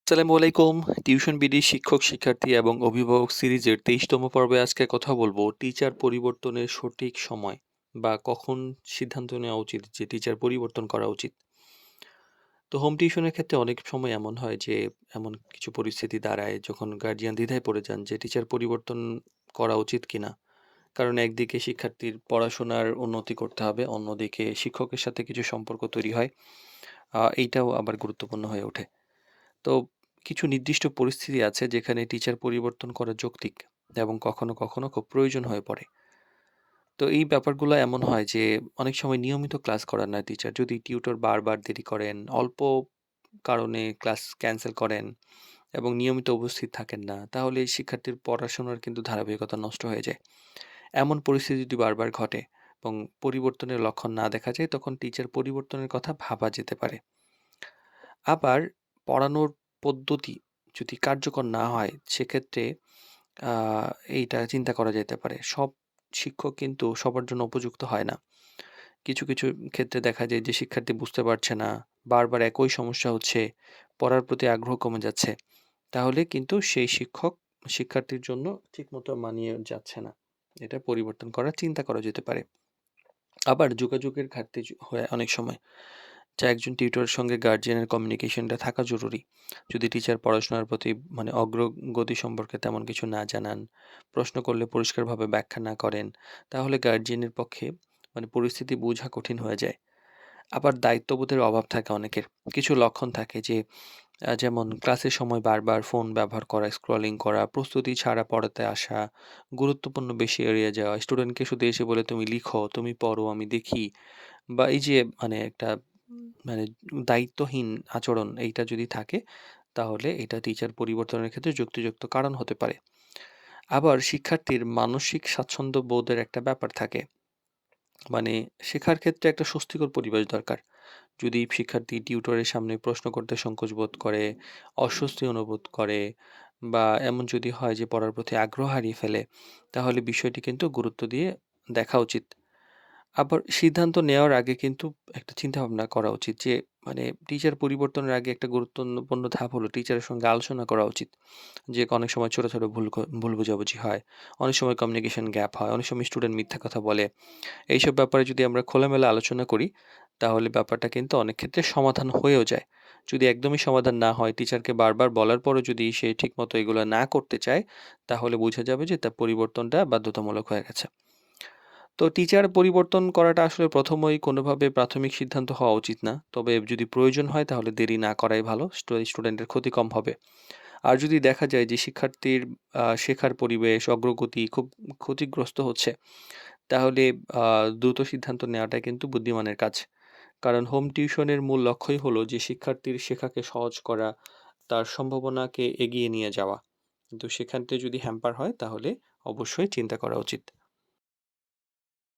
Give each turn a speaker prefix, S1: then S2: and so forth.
S1: আসসালামু আলাইকুম। Tuition BD শিক্ষক, শিক্ষার্থী এবং অভিভাবক সিরিজের ২৩তম পর্বে আজকে কথা বলবো টিচার পরিবর্তনের সঠিক সময় বা কখন সিদ্ধান্ত নেওয়া উচিত যে টিচার পরিবর্তন করা উচিত। তো হোম টিউশনের ক্ষেত্রে অনেক সময় এমন হয় যে এমন কিছু পরিস্থিতি দাঁড়ায় যখন গার্ডিয়ান দ্বিধায় পড়ে যান যে টিচার পরিবর্তন করা উচিত কিনা। কারণ একদিকে শিক্ষার্থীর পড়াশোনার উন্নতি করতে হবে, অন্যদিকে শিক্ষকের সাথে কিছু সম্পর্ক তৈরি হয়। এইটাও আবার গুরুত্বপূর্ণ হয়ে ওঠে। তো কিছু নির্দিষ্ট পরিস্থিতি আছে যেখানে টিচার পরিবর্তন করা যৌক্তিক এবং কখনো কখনো খুব প্রয়োজন হয়ে পড়ে। তো এই ব্যাপারগুলো এমন হয় যে অনেক সময় নিয়মিত ক্লাস করান না টিচার, যদি টিউটর বারবার দেরি করেন, অল্প কারণে ক্লাস ক্যান্সেল করেন এবং নিয়মিত উপস্থিত থাকেন না, তাহলে এই শিক্ষার্থীর পড়াশোনার কিন্তু ধারাবাহিকতা নষ্ট হয়ে যায়। এমন পরিস্থিতি যদি বারবার ঘটে এবং পরিবর্তনের লক্ষণ না দেখা যায়, তখন টিচার পরিবর্তনের কথা ভাবা যেতে পারে। আবার পড়ানোর পদ্ধতি যদি কার্যকর না হয়, সেক্ষেত্রে আ এইটা চিন্তা করা যেতে পারে। সব শিক্ষক কিন্তু সবার জন্য উপযুক্ত হয় না। কিছু, কিছু ক্ষেত্রে দেখা যায় যে শিক্ষার্থী বুঝতে পারছে না, বারবার একই সমস্যা হচ্ছে, পড়ার প্রতি আগ্রহ কমে যাচ্ছে। তাহলে কিন্তু সেই শিক্ষক শিক্ষার্থীর জন্য ঠিকমতো মানিয়ে যাচ্ছে না। এটা পরিবর্তন করার চিন্তা করা যেতে পারে। আবার যোগাযোগের ঘাটতি হয় অনেক সময়। যা একজন টিউটরের সঙ্গে গার্ডিয়ানের কমিউনিকেশনটা থাকা জরুরি। যদি টিচার পড়াশোনার প্রতি অগ্রগতি সম্পর্কে তেমন কিছু না জানান, প্রশ্ন করলে পরিষ্কারভাবে ব্যাখ্যা না করেন, তাহলে গার্ডিয়ানের পক্ষে পরিস্থিতি বোঝা কঠিন হয়ে যায়। আবার দায়িত্ববোধের অভাব থাকে অনেকের। কিছু লক্ষণ থাকে যে যেমন ক্লাসের সময় বারবার ফোন ব্যবহার করা, স্ক্রলিং করা, প্রস্তুতি ছাড়া পড়াতে আসা, গুরুত্বপূর্ণ বেশি এড়িয়ে যাওয়া, স্টুডেন্টকে শুধু এসে বলে, "তুমি লিখো, তুমি পড়ো, আমি দেখি।" বা এই যে একটা মানে দায়িত্বহীন আচরণ, এইটা যদি থাকে, তাহলে এটা টিচার পরিবর্তনের ক্ষেত্রে যুক্তিযুক্ত কারণ হতে পারে। আবার শিক্ষার্থীর মানসিক স্বাচ্ছন্দ্য বোধের একটা ব্যাপার থাকে। মানে শেখার ক্ষেত্রে একটা স্বস্তিকর পরিবেশ দরকার। যদি শিক্ষার্থী টিউটরের সামনে প্রশ্ন করতে সংকোচ বোধ করে, অস্বস্তি অনুভব করে বা এমন যদি হয় যে পড়ার প্রতি আগ্রহ হারিয়ে ফেলে, তাহলে বিষয়টি কিন্তু গুরুত্ব দিয়ে দেখা উচিত। আবার সিদ্ধান্ত নেওয়ার আগে কিন্তু একটা চিন্তাভাবনা করা উচিত যে টিচার পরিবর্তনের আগে একটা গুরুত্বপূর্ণ ধাপ হলো টিচারের সঙ্গে আলোচনা করা উচিত। যে অনেক সময় ছোট, ছোট ভুল বোঝাবুঝি হয়। অনেক সময় কমিউনিকেশন গ্যাপ হয়। অনেক সময় স্টুডেন্ট মিথ্যা কথা বলে। এইসব ব্যাপারে যদি আমরা খোলামেলা আলোচনা করি, তাহলে ব্যাপারটা কিন্তু অনেক ক্ষেত্রে সমাধান হয়েও যায়। যদি একদমই সমাধান না হয়, টিচারকে বারবার বলার পরও যদি সে ঠিকমতো এগুলো না করতে চায়, তাহলে বোঝা যাবে যে তার পরিবর্তনটা বাধ্যতামূলক হয়ে গেছে। তো টিচার পরিবর্তন করাটা আসলে প্রথমেই কোনোভাবে প্রাথমিক সিদ্ধান্ত হওয়া উচিত না। তবে যদি প্রয়োজন হয় তাহলে দেরি না করাই ভালো। স্টুডেন্টের ক্ষতি কম হবে। আর যদি দেখা যায় যে শিক্ষার্থীর শেখার পরিবেশ, অগ্রগতি খুব ক্ষতিগ্রস্ত হচ্ছে, তাহলে আ দ্রুত সিদ্ধান্ত নেওয়াটাই কিন্তু বুদ্ধিমানের কাজ। কারণ হোম টিউশনের মূল লক্ষ্যই হলো যে শিক্ষার্থীর শেখাকে সহজ করা, তার সম্ভাবনাকে এগিয়ে নিয়ে যাওয়া। কিন্তু সেখান থেকে যদি হ্যাম্পার হয়, তাহলে অবশ্যই চিন্তা করা উচিত।